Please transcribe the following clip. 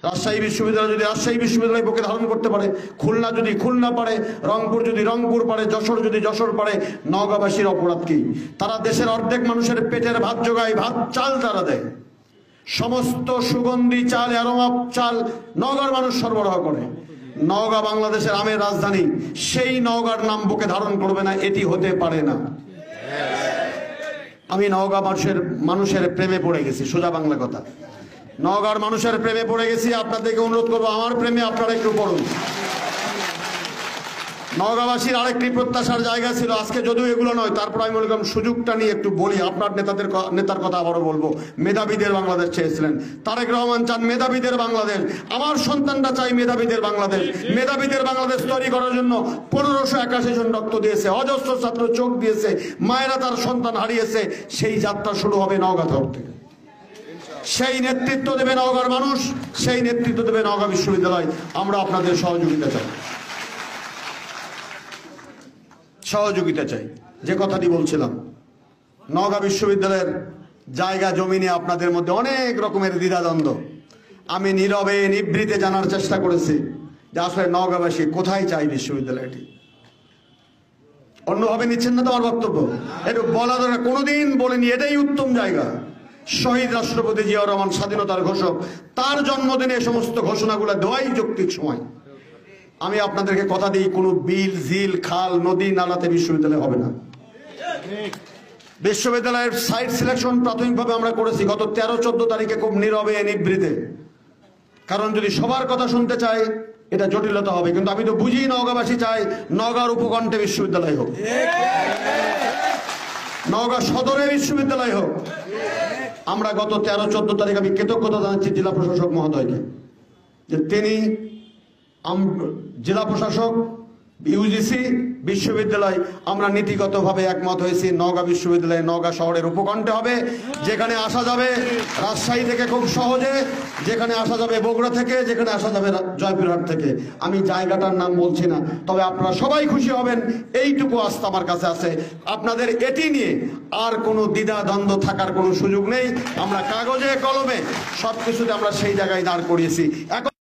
রাজশাহী বিশ্ববিদ্যালয় যদি রাজশাহী বিশ্ববিদ্যালয় বুকে ধারণ করতে পারে, খুলনা যদি খুলনা পারে, রংপুর যদি রংপুর পারে, যশোর যদি যশোর পারে, নওগাঁবাসীর অপরাধ কি? তারা দেশের অর্ধেক মানুষের পেটের ভাত জোগায়, ভাত চাল তারা দেয়। সমস্ত সুগন্ধি চাল, অ্যারোমা চাল নওগাঁর মানুষ সরবরাহ করে। নওগাঁ বাংলাদেশের আমের রাজধানী, সেই নওগাঁর নাম বুকে ধারণ করবে না, এটি হতে পারে না। আমি নওগাঁ মানুষের প্রেমে পড়ে গেছি, সোজা বাংলা কথা। নওগাঁর মানুষের প্রেমে পড়ে গেছি। আপনাদেরকে অনুরোধ করবো, আমার প্রেমে আপনারা একটু পড়ুন। নওগাঁবাসীর আরেকটি প্রত্যাশার জায়গা ছিল, আজকে যদিও এগুলো নয়, তারপর আমি মনে করলাম সুযোগটা নিয়ে একটু বলি। আপনার নেতার কথা আবারও বলবো। মেধাবীদের বাংলাদেশ চেয়েছিলেন, তারেক রহমান চান মেধাবীদের বাংলাদেশ। আমার সন্তানরা চাই মেধাবীদের বাংলাদেশ। মেধাবীদের বাংলাদেশ তৈরি করার জন্য 1581 জন রক্ত দিয়েছে, অজস্র ছাত্র চোখ দিয়েছে, মায়েরা তার সন্তান হারিয়েছে। সেই যাত্রা শুরু হবে নওগাঁ থেকে। সেই নেতৃত্ব দেবে নওগাঁর মানুষ, সেই নেতৃত্ব দেবে নওগাঁ বিশ্ববিদ্যালয়। আমরা আপনাদের সহযোগিতা চাই, সহযোগিতা চাই। যে কথাটি বলছিলাম, নওগাঁ বিশ্ববিদ্যালয়ের জায়গা জমি নিয়ে আপনাদের মধ্যে অনেক রকমের দ্বিধাদ্বন্দ্ব। আমি নীরবে নিভৃতে জানার চেষ্টা করেছি যে আসলে নওগাঁবাসী কোথায় চাই বিশ্ববিদ্যালয়টি। অন্যভাবে নিচ্ছেন না তো আমার বক্তব্য? একটু বলা দরকার। কোনোদিন বলিনি এটাই উত্তম জায়গা। শহীদ রাষ্ট্রপতি জিয়াউর রহমান স্বাধীনতার ঘোষক, তার জন্মদিনে এই সমস্ত ঘোষণাগুলো দেওয়াই যৌক্তিক সময়। আমি আপনাদেরকে কথা দিই, কোনো বিল ঝিল খাল নদী নালাতে বিশ্ববিদ্যালয় হবে না। বিশ্ববিদ্যালয়ের সাইট সিলেকশন প্রাথমিকভাবে আমরা করেছি গত 13-14 তারিখে, খুব নীরবে নিভৃতে। কারণ যদি সবার কথা শুনতে চাই এটা জটিলতা হবে। কিন্তু আমি তো বুঝি নওগাঁবাসী চাই নওগাঁর উপকণ্ঠে বিশ্ববিদ্যালয় হোক, নওগাঁ সদরে বিশ্ববিদ্যালয় হোক। আমরা গত 13-14 তারিখ আমি কৃতজ্ঞতা জানাচ্ছি জেলা প্রশাসক মহোদয়কে, যে তিনি জেলা প্রশাসক, ইউজিসি, বিশ্ববিদ্যালয় আমরা নীতিগতভাবে একমত হয়েছি নওগাঁ বিশ্ববিদ্যালয় নওগাঁ শহরের উপকণ্ঠে হবে, যেখানে আসা যাবে রাজশাহী থেকে খুব সহজে, যেখানে আসা যাবে বগুড়া থেকে, যেখানে আসা যাবে জয়পুরহাট থেকে। আমি জায়গাটার নাম বলছি না, তবে আপনারা সবাই খুশি হবেন, এইটুকু আস্থা আমার কাছে আছে। আপনাদের এটি নিয়ে আর কোনো দ্বিধা দ্বন্দ্ব থাকার কোনো সুযোগ নেই। আমরা কাগজে কলমে সবকিছুতে আমরা সেই জায়গায় দাঁড় করিয়েছি। এখন